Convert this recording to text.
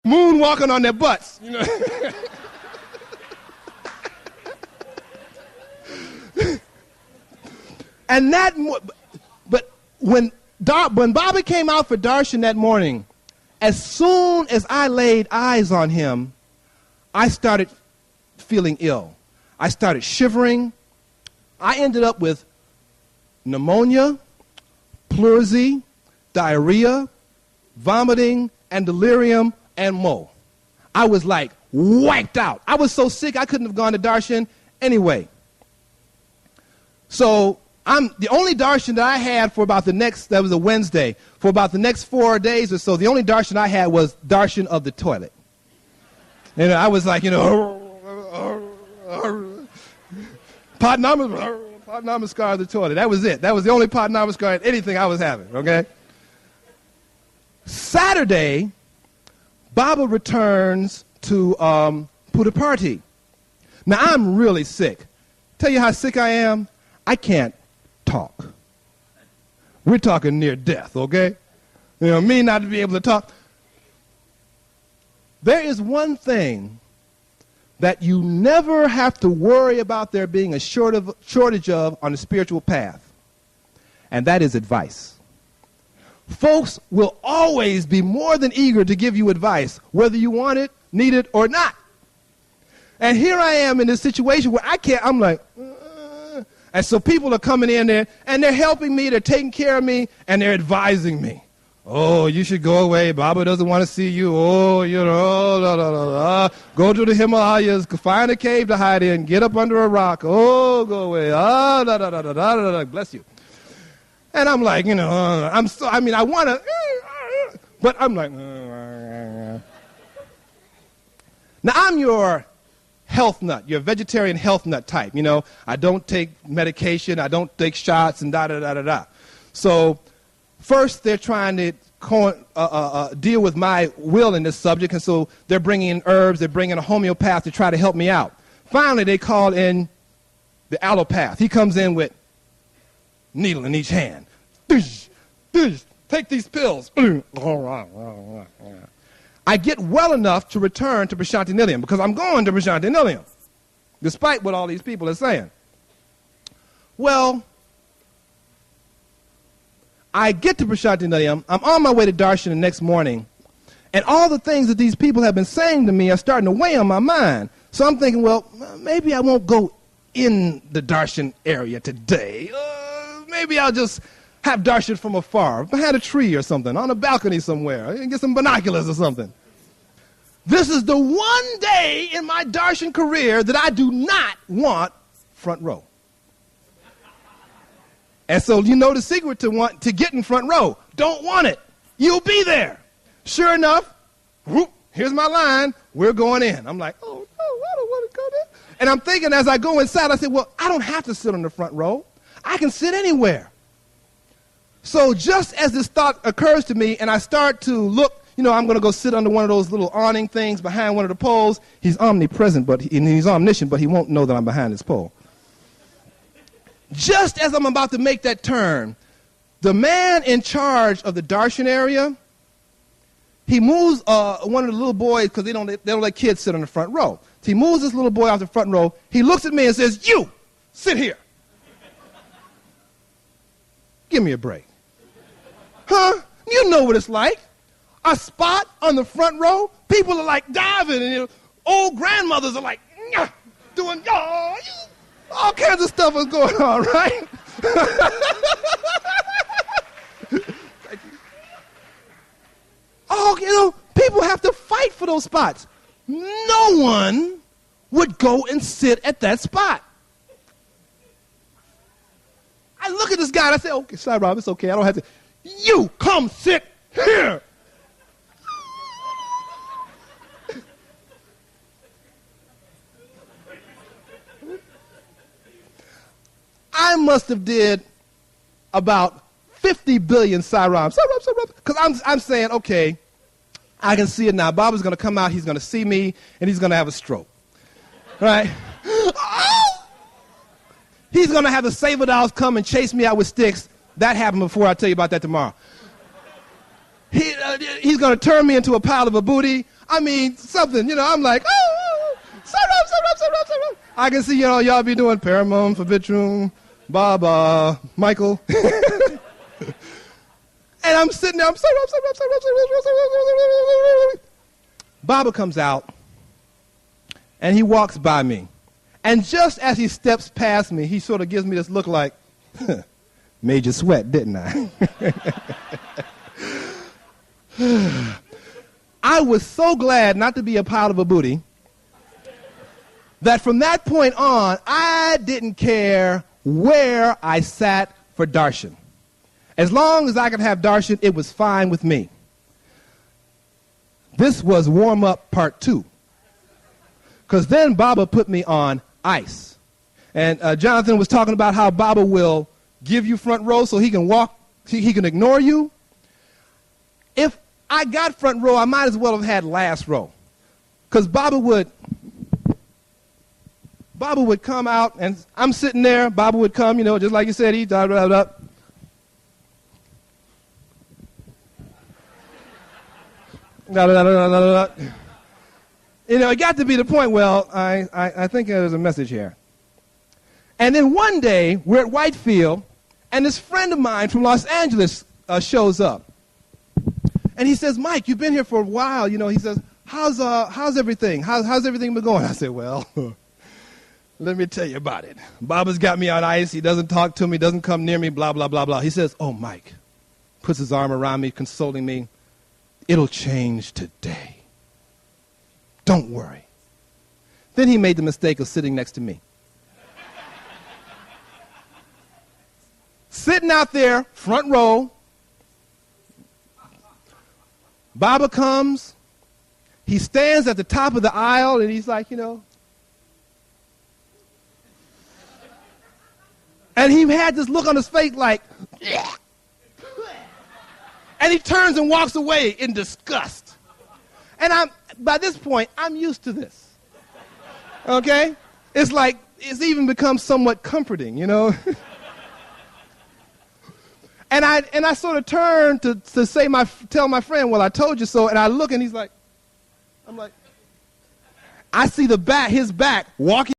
moonwalking on their butts. You know? And but when Bobby came out for darshan that morning, as soon as I laid eyes on him, I started feeling ill. I started shivering. I ended up with pneumonia, pleurisy, diarrhea, vomiting, and delirium, and more. I was like wiped out. I was so sick I couldn't have gone to darshan anyway. So the only darshan that I had for about that was a Wednesday, for about the next 4 days or so, the only darshan I had was darshan of the toilet. And I was like, Padnamaskar of the toilet. That was it. That was the only Padnamaskar in anything I was having, okay? Saturday, Baba returns to Puttaparthi. Now, I'm really sick. Tell you how sick I am? I can't talk. We're talking near death, okay? Me not to be able to talk. There is one thing that you never have to worry about there being a shortage of on the spiritual path, and that is advice. Folks will always be more than eager to give you advice, whether you want it, need it, or not. And here I am in this situation where I'm like, and so people are coming in there, and they're helping me, they're taking care of me, and they're advising me. Oh, you should go away. Baba doesn't want to see you. Oh, go to the Himalayas, find a cave to hide in, get up under a rock. Oh, go away. Bless you. And I'm like, I want to, but I'm like, Now, I'm your health nut, your vegetarian health nut type. I don't take medication, I don't take shots, and da-da-da-da-da. So first, they're trying to deal with my will in this subject, and so they're bringing in herbs, they're bringing a homeopath to try to help me out. Finally, they call in the allopath. He comes in with needle in each hand. Take these pills. I get well enough to return to Prasanthi Nilayam because I'm going to Prasanthi Nilayam, despite what all these people are saying. Well, I get to Prasanthi Nilayam. I'm on my way to darshan the next morning, and all the things that these people have been saying to me are starting to weigh on my mind. So I'm thinking, well, maybe I won't go in the darshan area today. Maybe I'll just have darshan from afar, behind a tree or something, on a balcony somewhere, and get some binoculars or something. This is the one day in my darshan career that I do not want front row. And so you know the secret to get in front row. Don't want it. You'll be there. Sure enough, whoop, here's my line. We're going in. I'm like, oh, no, I don't want to go there. And I'm thinking as I go inside, I said, well, I don't have to sit on the front row. I can sit anywhere. So just as this thought occurs to me and I start to look, I'm going to go sit under one of those little awning things behind one of the poles. He's omnipresent, and he's omniscient, but he won't know that I'm behind this pole. Just as I'm about to make that turn, the man in charge of the darshan area, he moves one of the little boys, because they don't let kids sit on the front row. So he moves this little boy off the front row. He looks at me and says, "You, sit here." Give me a break. Huh? You know what it's like. A spot on the front row, people are like diving, and old grandmothers are like, doing, all kinds of stuff is going on, right? Thank you. People have to fight for those spots. No one would go and sit at that spot. I look at this guy and I say, okay, Sai Baba, it's okay. I don't have to. You come sit here. I must have did about 50 billion Sai-Ram, because I'm saying, okay, I can see it now. Baba's going to come out, he's going to see me, and he's going to have a stroke. Right? Oh! He's going to have the saber dolls come and chase me out with sticks. That happened before. I'll tell you about that tomorrow. He's going to turn me into a pile of a booty. I mean, something, you know, I'm like, oh, syrup. I can see, you know, y'all be doing Paramount, Fabitrum, Baba, Michael. And I'm sitting there, I'm syrup. Baba comes out, and he walks by me. And just as he steps past me, he sort of gives me this look like, made you sweat, didn't I? I was so glad not to be a pile of a booty that from that point on, I didn't care where I sat for darshan. As long as I could have darshan, it was fine with me. This was warm-up part 2. Because then Baba put me on ice. And Jonathan was talking about how Baba will give you front row so he can walk, he can ignore you. If I got front row, I might as well have had last row. Because Baba would come out, and I'm sitting there. Baba would come, you know, just like you said, he da da da. Da, da, da, da, da, da. You know, it got to be the point, well, I think there's a message here. And then one day, we're at Whitefield, and this friend of mine from Los Angeles shows up. And he says, Mike, you've been here for a while. You know, he says, how's everything? How's everything been going? I said, well, let me tell you about it. Baba's got me on ice. He doesn't talk to me, doesn't come near me, blah, blah, blah, blah. He says, oh, Mike, puts his arm around me, consoling me. It'll change today. Don't worry. Then he made the mistake of sitting next to me. Sitting out there, front row. Baba comes. He stands at the top of the aisle, and he's like, you know. And he had this look on his face like, yeah. And he turns and walks away in disgust. And by this point, I'm used to this. Okay? It's like, it's even become somewhat comforting, you know? And I sort of turn to tell my friend, well, I told you so. And I look, and he's like, I'm like, I see his back walking.